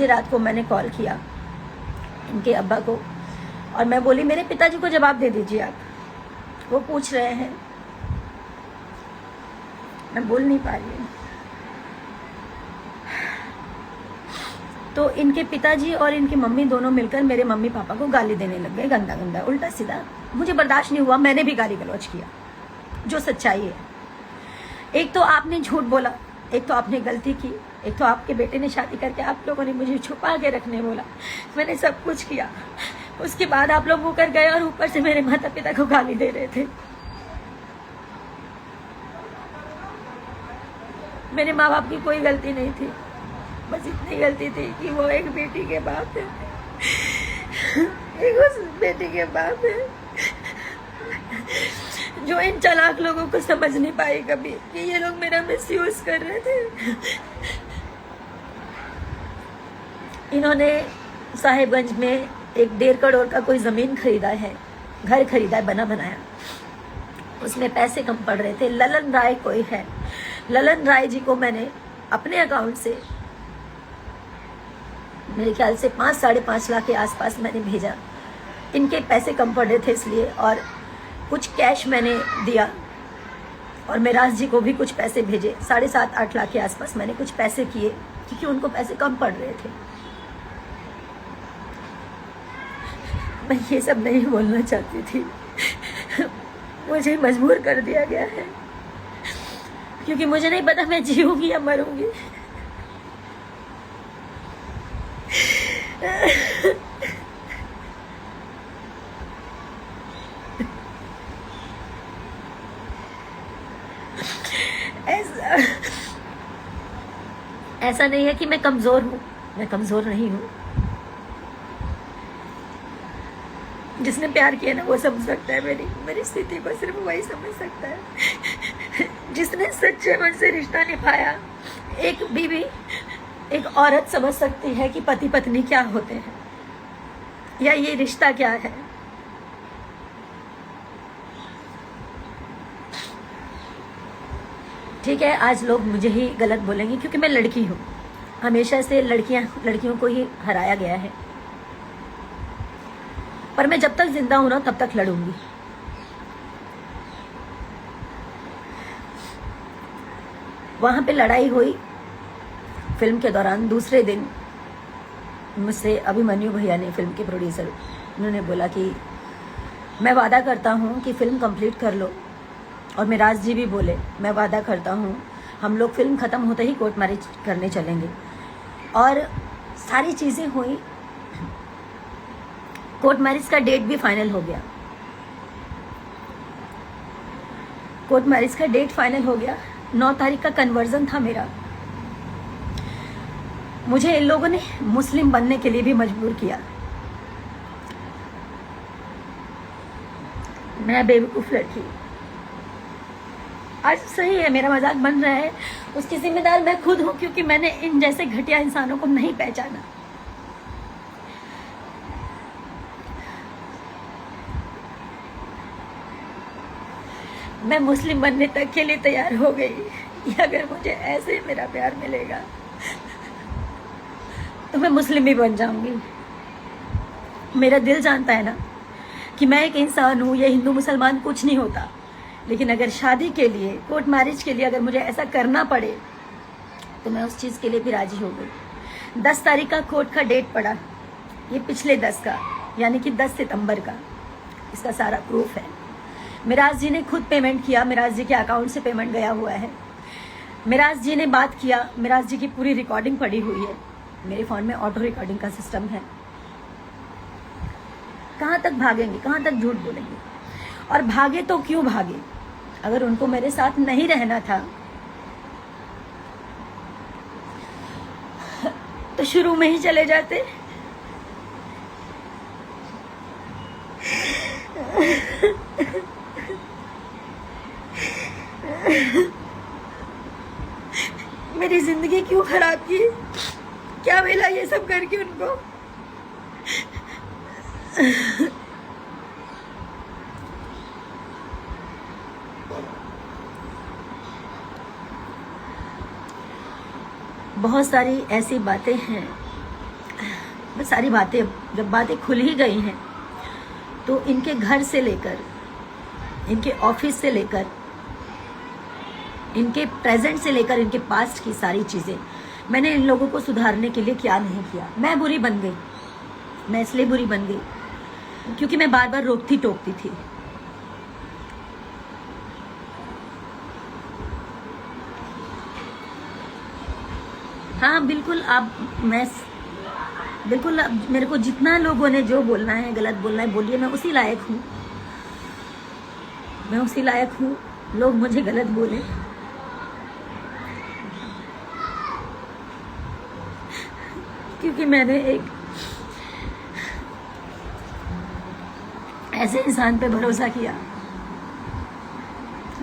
बजे रात को मैंने कॉल किया इनके अब्बा को और मैं बोली मेरे पिताजी को जवाब दे दीजिए आप, वो पूछ रहे हैं, मैं बोल नहीं पा रही हूँ। तो इनके पिताजी और इनकी मम्मी दोनों मिलकर मेरे मम्मी पापा को गाली देने लग गए, गंदा गंदा उल्टा सीधा। मुझे बर्दाश्त नहीं हुआ, मैंने भी गाली गलौज किया, जो सच्चाई है। एक तो आपने झूठ बोला, एक तो आपने गलती की, एक तो आपके बेटे ने शादी करके आप लोगों ने मुझे छुपा के रखने बोला, मैंने सब कुछ किया। उसके बाद आप लोग मुकर गए और ऊपर से मेरे माता पिता को गाली दे रहे थे। मेरे माँ बाप की कोई गलती नहीं थी, बस इतनी गलती थी कि वो एक बेटी के बाप है, एक उस बेटी के बाप है जो इन चालाक लोगों को समझ नहीं पाई कभी कि ये लोग मेरा मिसयूज कर रहे थे। इन्होंने साहिबगंज में एक 1.5 करोड़ का कोई जमीन खरीदा है, घर खरीदा है बना बनाया, उसमें पैसे कम पड़ रहे थे। ललन राय कोई है, ललन राय जी को मैंने अपने अकाउंट से मेरे ख्याल से 5-5.5 लाख के आसपास मैंने भेजा, इनके पैसे कम पड़ रहे थे इसलिए, और कुछ कैश मैंने दिया और मेराज जी को भी कुछ पैसे भेजे। 7.5-8 लाख के आसपास मैंने कुछ पैसे किए क्योंकि उनको पैसे कम पड़ रहे थे। मैं ये सब नहीं बोलना चाहती थी, मुझे मजबूर कर दिया गया है क्योंकि मुझे नहीं पता मैं जीऊंगी या मरूंगी। ऐसा नहीं है कि मैं कमजोर हूं, मैं कमजोर नहीं हूं। जिसने प्यार किया ना वो समझ सकता है, मेरी स्थिति को सिर्फ वही समझ सकता है। जिसने सच्चे मन से रिश्ता निभाया, एक बीवी, एक औरत समझ सकती है कि पति पत्नी क्या होते हैं या ये रिश्ता क्या है। ठीक है, आज लोग मुझे ही गलत बोलेंगे क्योंकि मैं लड़की हूँ, हमेशा से लड़कियों को ही हराया गया है, पर मैं जब तक जिंदा हूं ना तब तक लड़ूंगी। वहां पे लड़ाई हुई फिल्म के दौरान। दूसरे दिन मुझसे अभिमन्यु भैया ने, फिल्म के प्रोड्यूसर, उन्होंने बोला कि मैं वादा करता हूं कि फिल्म कंप्लीट कर लो, और मेराज जी भी बोले मैं वादा करता हूं हम लोग फिल्म खत्म होते ही कोर्ट मैरिज करने चलेंगे। और सारी चीजें हुई, कोर्ट मैरिज का डेट भी फाइनल हो गया, कोर्ट मैरिज का डेट फाइनल हो गया। 9 तारीख का कन्वर्जन था मेरा। मुझे इन लोगों ने मुस्लिम बनने के लिए भी मजबूर किया। मैं बेवकूफ लड़की, आज सही है मेरा मजाक बन रहा है, उसकी जिम्मेदार मैं खुद हूं क्योंकि मैंने इन जैसे घटिया इंसानों को नहीं पहचाना। मैं मुस्लिम बनने तक के लिए तैयार हो गई। अगर मुझे ऐसे ही मेरा प्यार मिलेगा तो मैं मुस्लिम भी बन जाऊंगी। मेरा दिल जानता है ना कि मैं एक इंसान हूँ, ये हिंदू मुसलमान कुछ नहीं होता, लेकिन अगर शादी के लिए, कोर्ट मैरिज के लिए अगर मुझे ऐसा करना पड़े तो मैं उस चीज़ के लिए भी राजी हो गई। 10 तारीख का कोर्ट का डेट पड़ा, ये पिछले 10 का, यानी कि 10 सितंबर का। इसका सारा प्रूफ है। मिराज जी ने खुद पेमेंट किया, मिराज जी के अकाउंट से पेमेंट गया हुआ है। मिराज जी ने बात किया, मिराज जी की पूरी रिकॉर्डिंग पड़ी हुई है। मेरे फ़ोन में ऑटो रिकॉर्डिंग का सिस्टम है। कहाँ तक भागेंगे, कहाँ तक झूठ बोलेंगे? और भागे तो क्यों भागे? अगर उनको मेरे साथ नहीं रहना था तो शुरू में ही चले जाते। मेरी जिंदगी क्यों खराब की? क्या मिला ये सब करके उनको? बहुत सारी ऐसी बातें हैं बस सारी बातें, जब बातें खुल ही गई हैं तो इनके घर से लेकर, इनके ऑफिस से लेकर, इनके प्रेजेंट से लेकर इनके पास्ट की सारी चीज़ें, मैंने इन लोगों को सुधारने के लिए क्या नहीं किया। मैं बुरी बन गई। मैं इसलिए बुरी बन गई क्योंकि मैं बार बार रोकती टोकती थी। हाँ बिल्कुल, बिल्कुल मेरे को जितना लोगों ने जो बोलना है, गलत बोलना है, बोलिए। मैं उसी लायक हूँ, मैं उसी लायक हूँ। लोग मुझे गलत बोले, क्योंकि मैंने एक ऐसे इंसान पे भरोसा किया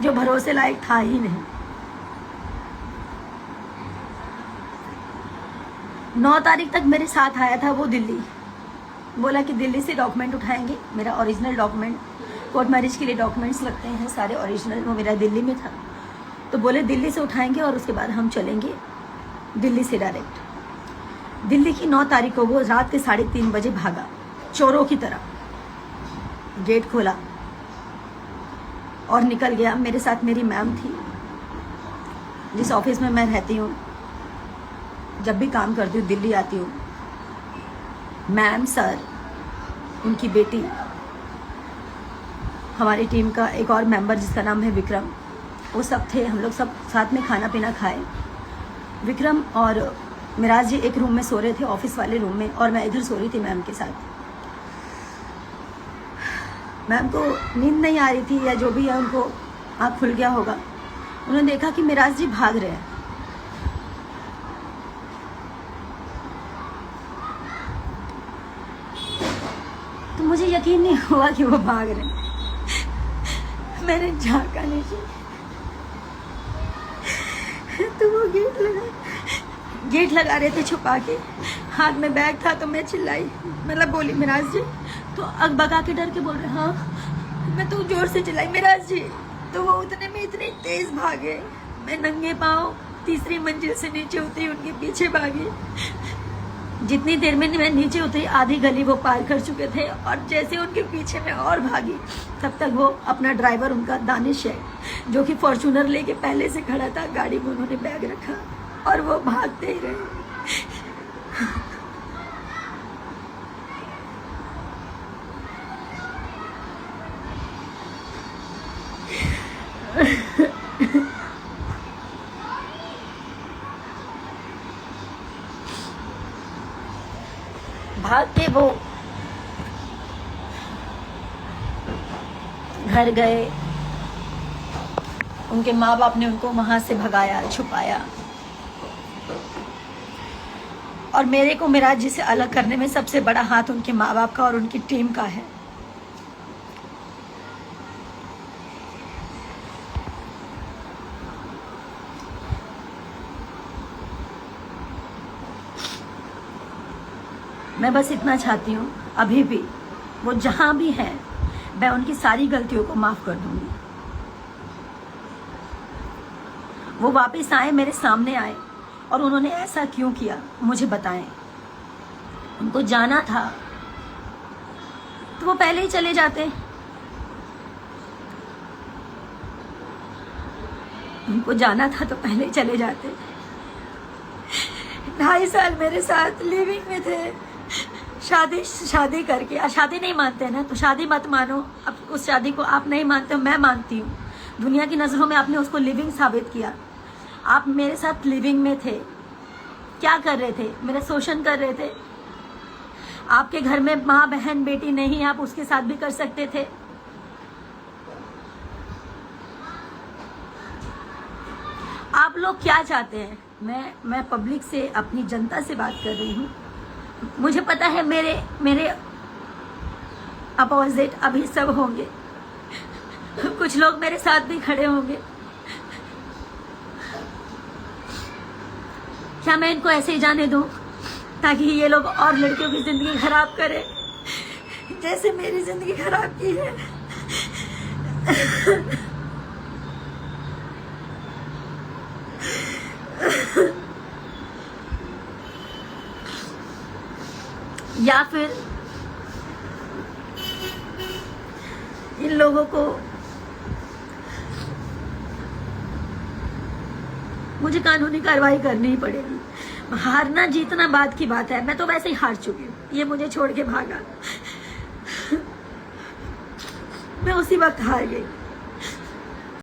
जो भरोसे लायक था ही नहीं। 9 तारीख तक मेरे साथ आया था वो दिल्ली, बोला कि दिल्ली से डॉक्यूमेंट उठाएंगे, मेरा ओरिजिनल डॉक्यूमेंट, कोर्ट मैरिज के लिए डॉक्यूमेंट्स लगते हैं सारे ओरिजिनल, वो मेरा दिल्ली में था। तो बोले दिल्ली से उठाएंगे और उसके बाद हम चलेंगे दिल्ली से डायरेक्ट। दिल्ली की 9 तारीख को वो रात के 3:30 बजे भागा, चोरों की तरह गेट खोला और निकल गया। मेरे साथ मेरी मैम थी, जिस ऑफिस में मैं रहती हूँ, जब भी काम करती हूँ, दिल्ली आती हूँ। मैम, सर, उनकी बेटी, हमारी टीम का एक और मेंबर जिसका नाम है विक्रम, वो सब थे। हम लोग सब साथ में खाना पीना खाए। विक्रम और मिराज जी एक रूम में सो रहे थे, ऑफिस वाले रूम में, और मैं इधर सो रही थी मैम के साथ। मैम को नींद नहीं आ रही थी या जो भी है, उनको आँख खुल गया होगा। उन्होंने देखा कि मिराज जी भाग रहे हैं। तो मुझे यकीन नहीं हुआ कि वो भाग रहे हैं। मैंने झाँका नीचे तो वो गेट लगा रहे थे छुपा के, हाथ में बैग था। तो मैं चिल्लाई, मतलब बोली मिराज जी, तो अगबगा के डर के बोल रहे, हाँ। मैं तो जोर से चिल्लाई मिराज जी, तो वो उतने में इतने तेज भागे। मैं नंगे पाँव 3री मंजिल से नीचे उतरी, उनके पीछे भागी। जितनी देर में मैं नीचे उतरी, आधी गली वो पार कर चुके थे, और जैसे उनके पीछे मैं और भागी, तब तक वो अपना ड्राइवर, उनका दानिश है, जो कि फॉर्चूनर लेके पहले से खड़ा था, गाड़ी में उन्होंने बैग रखा और वो भागते ही रहे। भाग के वो घर गए। उनके माँ बाप ने उनको वहां से भगाया, छुपाया। और मेरे को मिराज जी से अलग करने में सबसे बड़ा हाथ उनके माँ बाप का और उनकी टीम का है। मैं बस इतना चाहती हूँ, अभी भी वो जहां भी है, मैं उनकी सारी गलतियों को माफ कर दूंगी। वो वापस आए, मेरे सामने आए, और उन्होंने ऐसा क्यों किया मुझे बताएं। उनको जाना था तो वो पहले ही चले जाते। उनको जाना था तो पहले ही चले जाते। 2.5 साल मेरे साथ लिविंग में थे। शादी करके, शादी नहीं मानते ना तो शादी मत मानो। अब उस शादी को आप नहीं मानते हो, मैं मानती हूँ। दुनिया की नजरों में आपने उसको लिविंग साबित किया। आप मेरे साथ लिविंग में थे, क्या कर रहे थे? मेरा शोषण कर रहे थे। आपके घर में माँ, बहन, बेटी नहीं, आप उसके साथ भी कर सकते थे। आप लोग क्या चाहते हैं? मैं पब्लिक से, अपनी जनता से बात कर रही हूँ। मुझे पता है मेरे अपोजिट अभी सब होंगे, कुछ लोग मेरे साथ भी खड़े होंगे। क्या मैं इनको ऐसे ही जाने दूं ताकि ये लोग और लड़कियों की जिंदगी खराब करें जैसे मेरी जिंदगी खराब की है? या फिर इन लोगों को मुझे कानूनी कार्रवाई करनी ही पड़ेगी। हारना जीतना बात की बात है, मैं तो वैसे ही हार चुकी हूँ। ये मुझे छोड़ के भागा, मैं उसी वक्त हार गई।